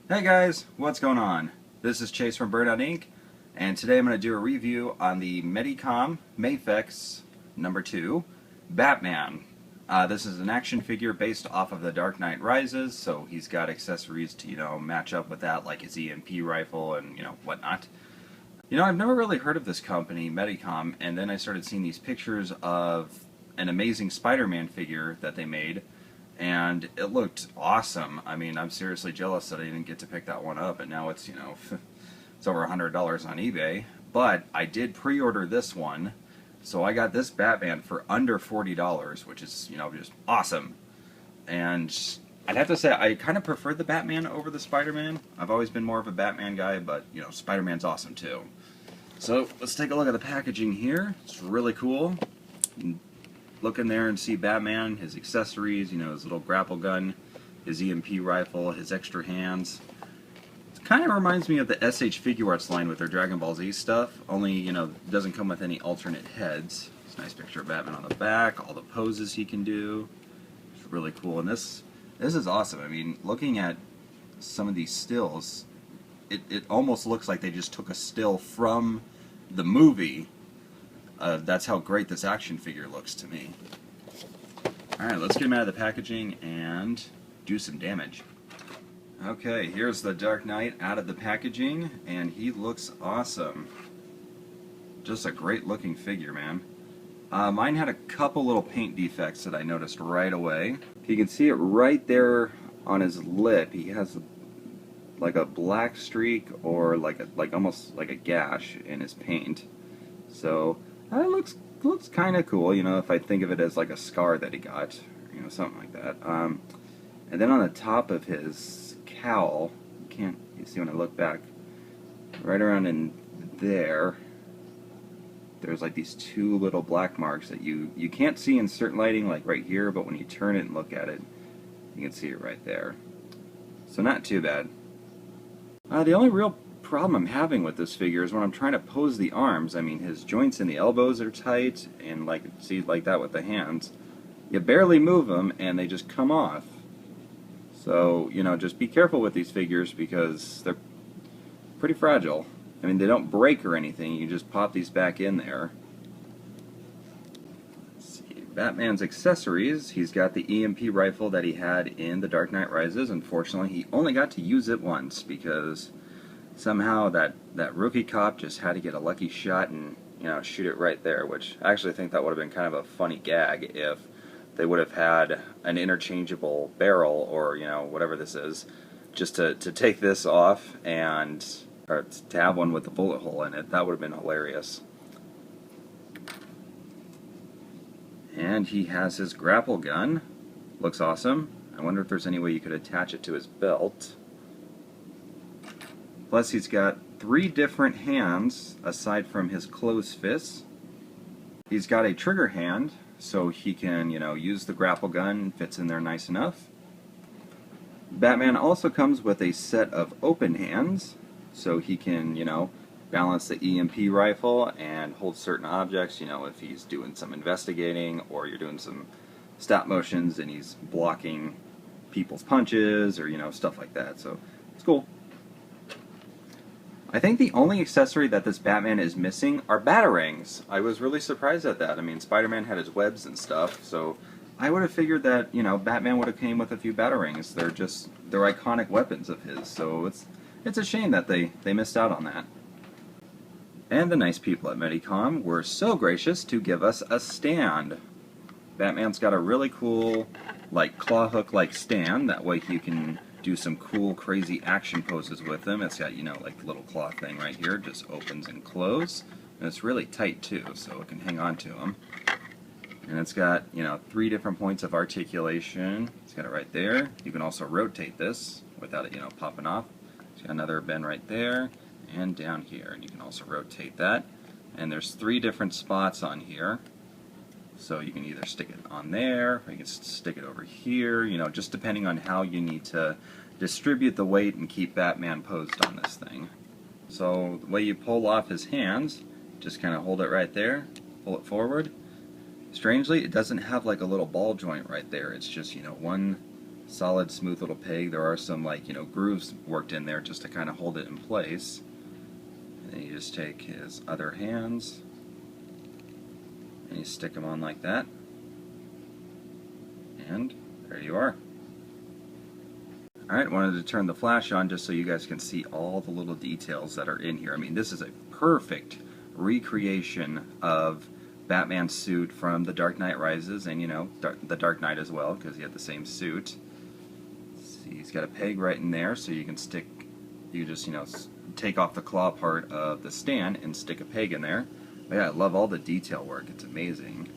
Hey guys, what's going on? This is Chase from BurnoutInc, and today I'm going to do a review on the Medicom Mafex No.2 Batman. This is an action figure based off of The Dark Knight Rises, so he's got accessories to, match up with that, like his EMP rifle and, whatnot. I've never really heard of this company, Medicom, and then I started seeing these pictures of an amazing Spider-Man figure that they made, and it looked awesome. I mean, I'm seriously jealous that I didn't get to pick that one up, and now it's, it's over $100 on eBay. But I did pre-order this one, so I got this Batman for under $40, which is, just awesome. And I'd have to say, I kind of prefer the Batman over the Spider-Man. I've always been more of a Batman guy, but, Spider-Man's awesome too. So, let's take a look at the packaging here. It's really cool. Look in there and see Batman, his accessories, his little grapple gun, his EMP rifle, his extra hands. It kind of reminds me of the SH Figure Arts line with their Dragon Ball Z stuff, only, it doesn't come with any alternate heads. It's a nice picture of Batman on the back, all the poses he can do. It's really cool, and this is awesome. I mean, looking at some of these stills, it almost looks like they just took a still from the movie. That's how great this action figure looks to me. Alright, let's get him out of the packaging and do some damage. Okay, here's the Dark Knight out of the packaging, and he looks awesome. Just a great looking figure, man. Mine had a couple little paint defects that I noticed right away. You can see it right there on his lip. He has like a black streak or like almost like a gash in his paint. So that looks kind of cool, if I think of it as like a scar that he got, something like that. And then on the top of his cowl, you see when I look back, right around in there, there's like these two little black marks that you can't see in certain lighting, like right here, but when you turn it and look at it, you can see it right there. So not too bad. The only real problem I'm having with this figure is when I'm trying to pose the arms. I mean, his joints in the elbows are tight, and like that with the hands. You barely move them, and they just come off. So, just be careful with these figures because they're pretty fragile. I mean, they don't break or anything. You just pop these back in there. Let's see. Batman's accessories. He's got the EMP rifle that he had in The Dark Knight Rises. Unfortunately, he only got to use it once because somehow that rookie cop just had to get a lucky shot and, shoot it right there, which I actually think that would have been kind of a funny gag if they would have had an interchangeable barrel or, whatever this is, just to take this off and, or to have one with a bullet hole in it. That would have been hilarious. And he has his grapple gun. Looks awesome. I wonder if there's any way you could attach it to his belt. Plus, he's got 3 different hands aside from his closed fists. He's got a trigger hand, so he can, use the grapple gun, fits in there nice enough. Batman also comes with a set of open hands, so he can, balance the EMP rifle and hold certain objects, if he's doing some investigating or you're doing some stop motions and he's blocking people's punches or, stuff like that. So, it's cool. I think the only accessory that this Batman is missing are batarangs. I was really surprised at that. I mean, Spider-Man had his webs and stuff, so I would have figured that, Batman would have came with a few batarangs. They're iconic weapons of his, so it's a shame that they missed out on that. And the nice people at Medicom were so gracious to give us a stand. Batman's got a really cool, claw hook-like stand. That way you can do some cool, crazy action poses with them. It's got, the little claw thing right here, just opens and closes. And it's really tight, too, so it can hang on to them. And it's got, 3 different points of articulation. It's got it right there. You can also rotate this without it, popping off. It's got another bend right there and down here. And you can also rotate that. And there's 3 different spots on here. So you can either stick it on there, or you can stick it over here, just depending on how you need to distribute the weight and keep Batman posed on this thing. So the way you pull off his hands, just kind of hold it right there, pull it forward. Strangely, it doesn't have like a little ball joint right there. It's just, one Solid, smooth little peg. There are some, like, grooves worked in there just to kind of hold it in place. And then you just take his other hands and you stick them on like that. And there you are. Alright, wanted to turn the flash on just so you guys can see all the little details that are in here. I mean, this is a perfect recreation of Batman's suit from The Dark Knight Rises, and The Dark Knight as well, because he had the same suit. See, he's got a peg right in there, so you can just take off the claw part of the stand and stick a peg in there. But yeah, I love all the detail work. It's amazing.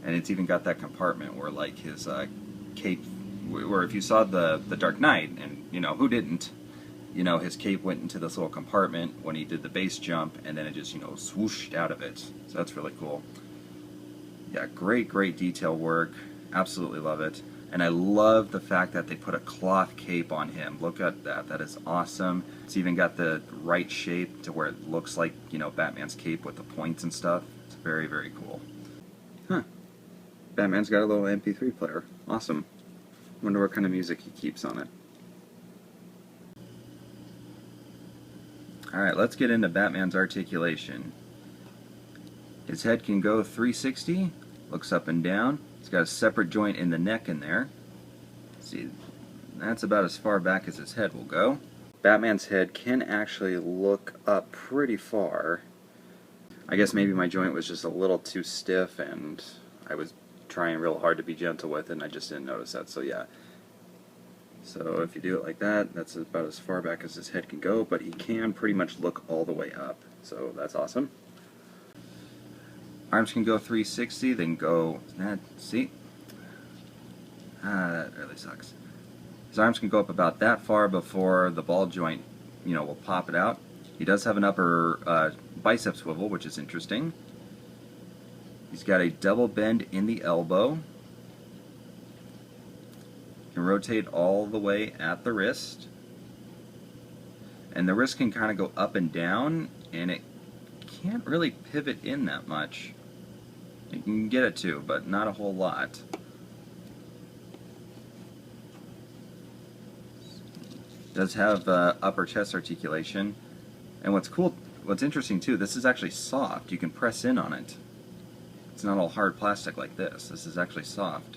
And it's even got that compartment where, like, his cape, where if you saw the Dark Knight, and who didn't, his cape went into this little compartment when he did the base jump, and then it just swooshed out of it. So that's really cool. Yeah, great detail work. Absolutely love it. And I love the fact that they put a cloth cape on him. Look at that. That is awesome. It's even got the right shape to where it looks like, Batman's cape with the points and stuff. It's very cool. Huh. Batman's got a little MP3 player. Awesome. Wonder what kind of music he keeps on it. Alright, let's get into Batman's articulation. His head can go 360, looks up and down. It's got a separate joint in the neck in there. See, that's about as far back as his head will go. Batman's head can actually look up pretty far. I guess maybe my joint was just a little too stiff and I was trying real hard to be gentle with it and I just didn't notice that, so yeah. So if you do it like that, that's about as far back as his head can go, but he can pretty much look all the way up, so that's awesome. Arms can go 360, then go, see? That really sucks. His arms can go up about that far before the ball joint, will pop it out. He does have an upper bicep swivel, which is interesting. He's got a double bend in the elbow. Can rotate all the way at the wrist. And the wrist can kind of go up and down, and it can't really pivot in that much. You can get it to, but not a whole lot. Does have upper chest articulation. And what's interesting too, this is actually soft. You can press in on it. It's not all hard plastic like this. This is actually soft.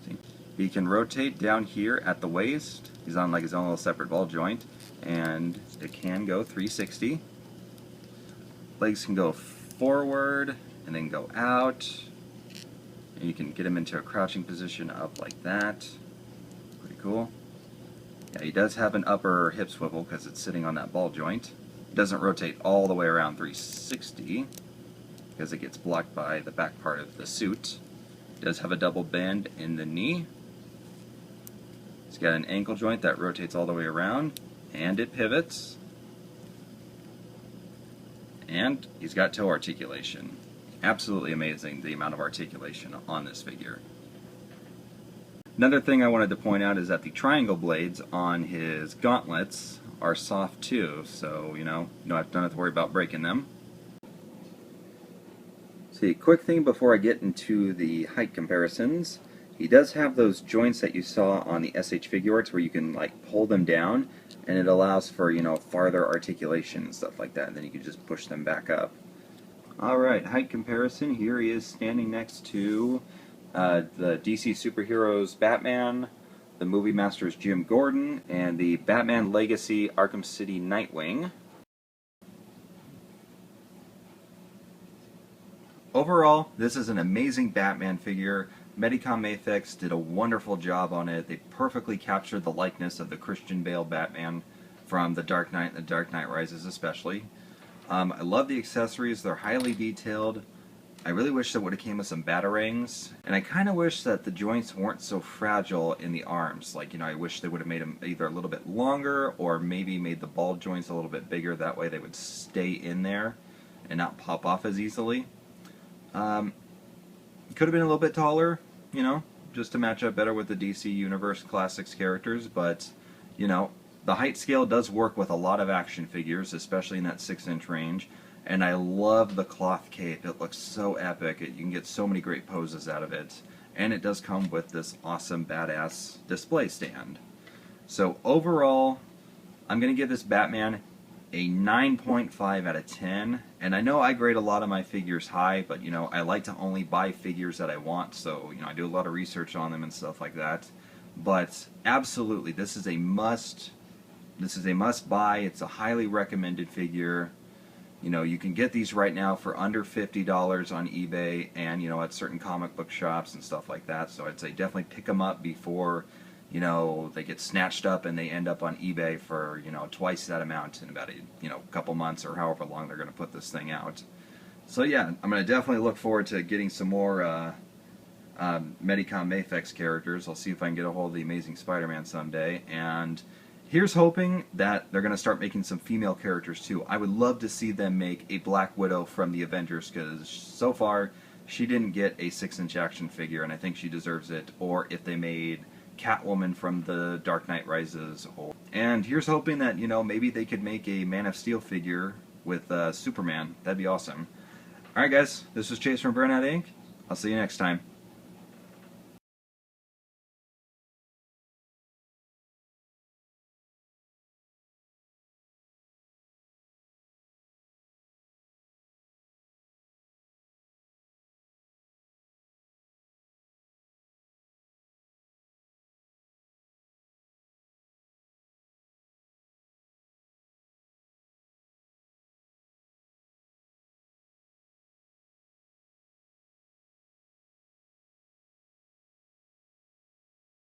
See? He can rotate down here at the waist. He's on like his own little separate ball joint. And it can go 360. Legs can go forward and then go out. And you can get him into a crouching position up like that. Pretty cool. Yeah, he does have an upper hip swivel because it's sitting on that ball joint. It doesn't rotate all the way around 360 because it gets blocked by the back part of the suit. It does have a double bend in the knee. It's got an ankle joint that rotates all the way around, and it pivots. And he's got toe articulation. Absolutely amazing, the amount of articulation on this figure. Another thing I wanted to point out is that the triangle blades on his gauntlets are soft too, so you don't have to worry about breaking them. See, quick thing before I get into the height comparisons. He does have those joints that you saw on the SH figure arts where you can like pull them down, and it allows for farther articulation and stuff like that, and then you can just push them back up. Alright, height comparison. Here he is standing next to the DC Superheroes Batman, the Movie Masters Jim Gordon, and the Batman Legacy Arkham City Nightwing. Overall, this is an amazing Batman figure. Medicom Mafex did a wonderful job on it. They perfectly captured the likeness of the Christian Bale Batman from The Dark Knight and The Dark Knight Rises especially. I love the accessories. They're highly detailed. I really wish that would have came with some batarangs, and I kind of wish that the joints weren't so fragile in the arms. Like, I wish they would have made them either a little bit longer or maybe made the ball joints a little bit bigger. That way they would stay in there and not pop off as easily. Could have been a little bit taller, just to match up better with the DC Universe Classics characters, but, the height scale does work with a lot of action figures, especially in that 6-inch range, and I love the cloth cape. It looks so epic. You can get so many great poses out of it, and it does come with this awesome badass display stand. So overall, I'm going to give this Batman a 9.5 out of 10, and I know I grade a lot of my figures high, but you know, I like to only buy figures that I want, so you know, I do a lot of research on them and stuff like that. But absolutely, this is a must buy. It's a highly recommended figure. You know, you can get these right now for under $50 on eBay and, you know, at certain comic book shops and stuff like that. So I'd say definitely pick them up before, you know, they get snatched up and they end up on eBay for, you know, twice that amount in about a couple months or however long they're going to put this thing out. So yeah, I'm going to definitely look forward to getting some more Medicom Mafex characters. I'll see if I can get a hold of the Amazing Spider-Man someday. And here's hoping that they're going to start making some female characters too. I would love to see them make a Black Widow from the Avengers, because so far she didn't get a 6-inch action figure, and I think she deserves it. Or if they made Catwoman from the Dark Knight Rises. And here's hoping that, you know, maybe they could make a Man of Steel figure with Superman. That'd be awesome. Alright guys, this is Chase from Burnout Inc. I'll see you next time.